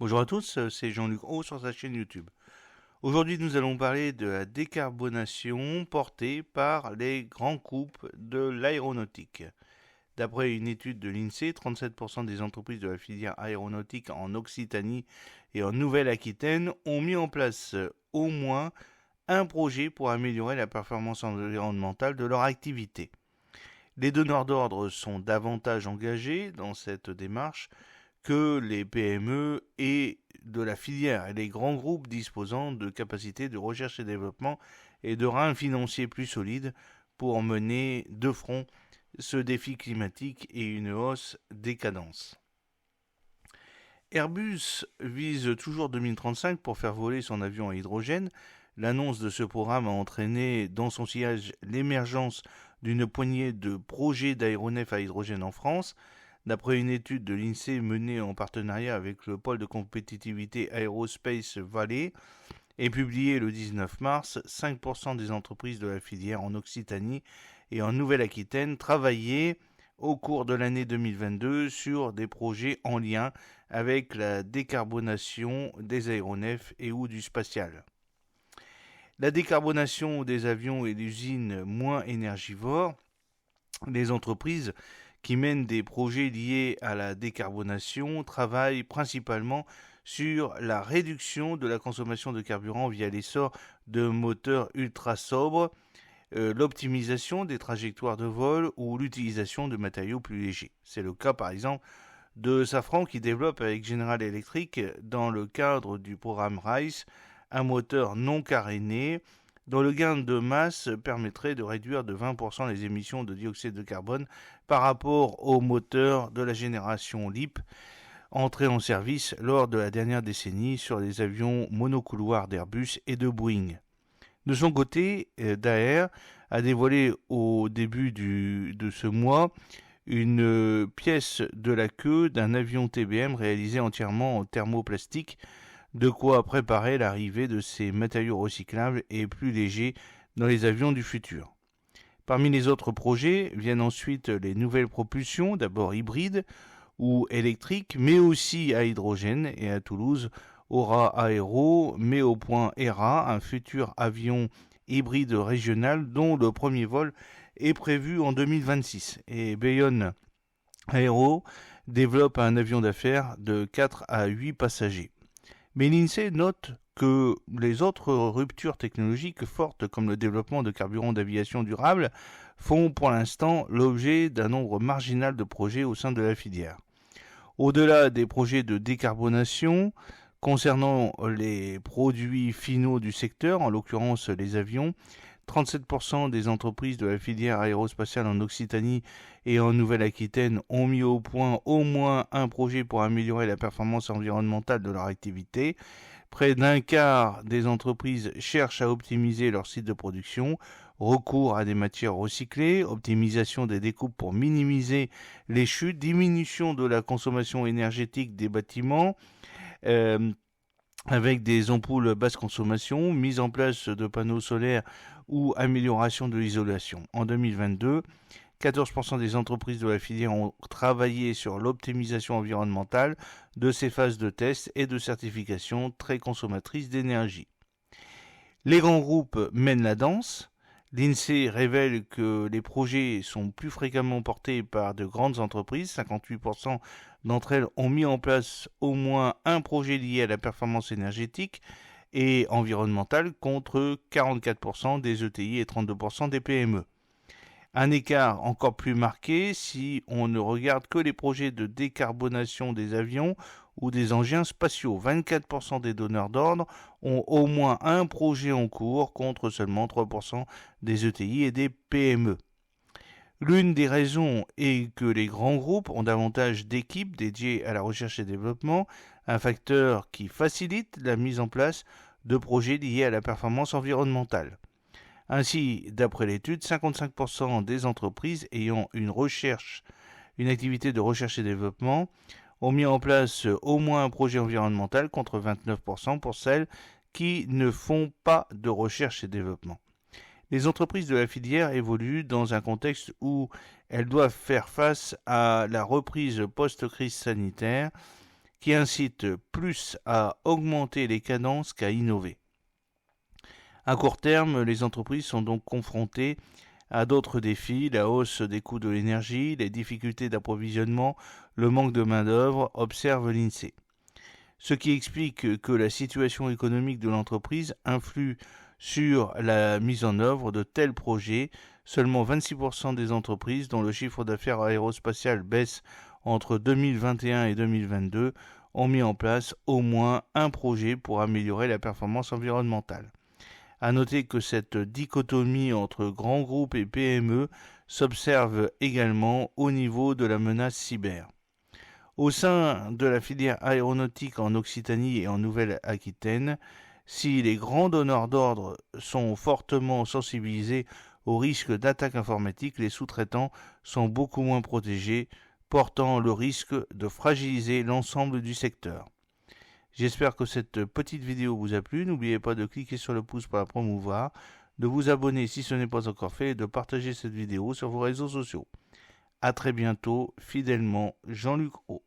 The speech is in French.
Bonjour à tous, c'est Jean-Luc Haut sur sa chaîne YouTube. Aujourd'hui, nous allons parler de la décarbonation portée par les grands groupes de l'aéronautique. D'après une étude de l'INSEE, 37% des entreprises de la filière aéronautique en Occitanie et en Nouvelle-Aquitaine ont mis en place au moins un projet pour améliorer la performance environnementale de leur activité. Les donneurs d'ordre sont davantage engagés dans cette démarche que les PME et de la filière et les grands groupes disposant de capacités de recherche et développement et de reins financiers plus solides pour mener de front ce défi climatique et une hausse des cadences. Airbus vise toujours 2035 pour faire voler son avion à hydrogène. L'annonce de ce programme a entraîné dans son sillage l'émergence d'une poignée de projets d'aéronefs à hydrogène en France. D'après une étude de l'INSEE menée en partenariat avec le pôle de compétitivité Aerospace Valley et publiée le 19 mars, 5% des entreprises de la filière en Occitanie et en Nouvelle-Aquitaine travaillaient au cours de l'année 2022 sur des projets en lien avec la décarbonation des aéronefs et ou du spatial. La décarbonation des avions et l'usine moins énergivores, les entreprises qui mènent des projets liés à la décarbonation travaillent principalement sur la réduction de la consommation de carburant via l'essor de moteurs ultra sobres, l'optimisation des trajectoires de vol ou l'utilisation de matériaux plus légers. C'est le cas par exemple de Safran qui développe avec General Electric dans le cadre du programme RISE un moteur non caréné dont le gain de masse permettrait de réduire de 20% les émissions de dioxyde de carbone par rapport aux moteurs de la génération LEAP entrés en service lors de la dernière décennie sur les avions monocouloirs d'Airbus et de Boeing. De son côté, Daher a dévoilé au début de ce mois une pièce de la queue d'un avion TBM réalisé entièrement en thermoplastique, de quoi préparer l'arrivée de ces matériaux recyclables et plus légers dans les avions du futur. Parmi les autres projets viennent ensuite les nouvelles propulsions, d'abord hybrides ou électriques, mais aussi à hydrogène, et à Toulouse, Aura Aéro met au point ERA, un futur avion hybride régional dont le premier vol est prévu en 2026. Et Bayonne Aéro développe un avion d'affaires de 4 à 8 passagers. Mais l'INSEE note que les autres ruptures technologiques fortes comme le développement de carburants d'aviation durable font pour l'instant l'objet d'un nombre marginal de projets au sein de la filière. Au-delà des projets de décarbonation, concernant les produits finaux du secteur, en l'occurrence les avions, 37% des entreprises de la filière aérospatiale en Occitanie et en Nouvelle-Aquitaine ont mis au point au moins un projet pour améliorer la performance environnementale de leur activité. Près d'un quart des entreprises cherchent à optimiser leur site de production, recours à des matières recyclées, optimisation des découpes pour minimiser les chutes, diminution de la consommation énergétique des bâtiments, avec des ampoules basse consommation, mise en place de panneaux solaires ou amélioration de l'isolation. En 2022, 14% des entreprises de la filière ont travaillé sur l'optimisation environnementale de ces phases de test et de certification très consommatrices d'énergie. Les grands groupes mènent la danse. L'INSEE révèle que les projets sont plus fréquemment portés par de grandes entreprises. 58% d'entre elles ont mis en place au moins un projet lié à la performance énergétique et environnementale contre 44% des ETI et 32% des PME. Un écart encore plus marqué si on ne regarde que les projets de décarbonation des avions ou des engins spatiaux. 24% des donneurs d'ordre ont au moins un projet en cours contre seulement 3% des ETI et des PME. L'une des raisons est que les grands groupes ont davantage d'équipes dédiées à la recherche et développement, un facteur qui facilite la mise en place de projets liés à la performance environnementale. Ainsi, d'après l'étude, 55% des entreprises ayant une activité de recherche et développement, ont mis en place au moins un projet environnemental contre 29% pour celles qui ne font pas de recherche et développement. Les entreprises de la filière évoluent dans un contexte où elles doivent faire face à la reprise post-crise sanitaire qui incite plus à augmenter les cadences qu'à innover. À court terme, les entreprises sont donc confrontées à d'autres défis, la hausse des coûts de l'énergie, les difficultés d'approvisionnement, le manque de main-d'œuvre, observe l'INSEE. Ce qui explique que la situation économique de l'entreprise influe sur la mise en œuvre de tels projets. Seulement 26% des entreprises dont le chiffre d'affaires aérospatial baisse entre 2021 et 2022 ont mis en place au moins un projet pour améliorer la performance environnementale. À noter que cette dichotomie entre grands groupes et PME s'observe également au niveau de la menace cyber. Au sein de la filière aéronautique en Occitanie et en Nouvelle-Aquitaine, si les grands donneurs d'ordre sont fortement sensibilisés au risque d'attaque informatique, les sous-traitants sont beaucoup moins protégés, portant le risque de fragiliser l'ensemble du secteur. J'espère que cette petite vidéo vous a plu. N'oubliez pas de cliquer sur le pouce pour la promouvoir, de vous abonner si ce n'est pas encore fait et de partager cette vidéo sur vos réseaux sociaux. A très bientôt, fidèlement, Jean-Luc Haut.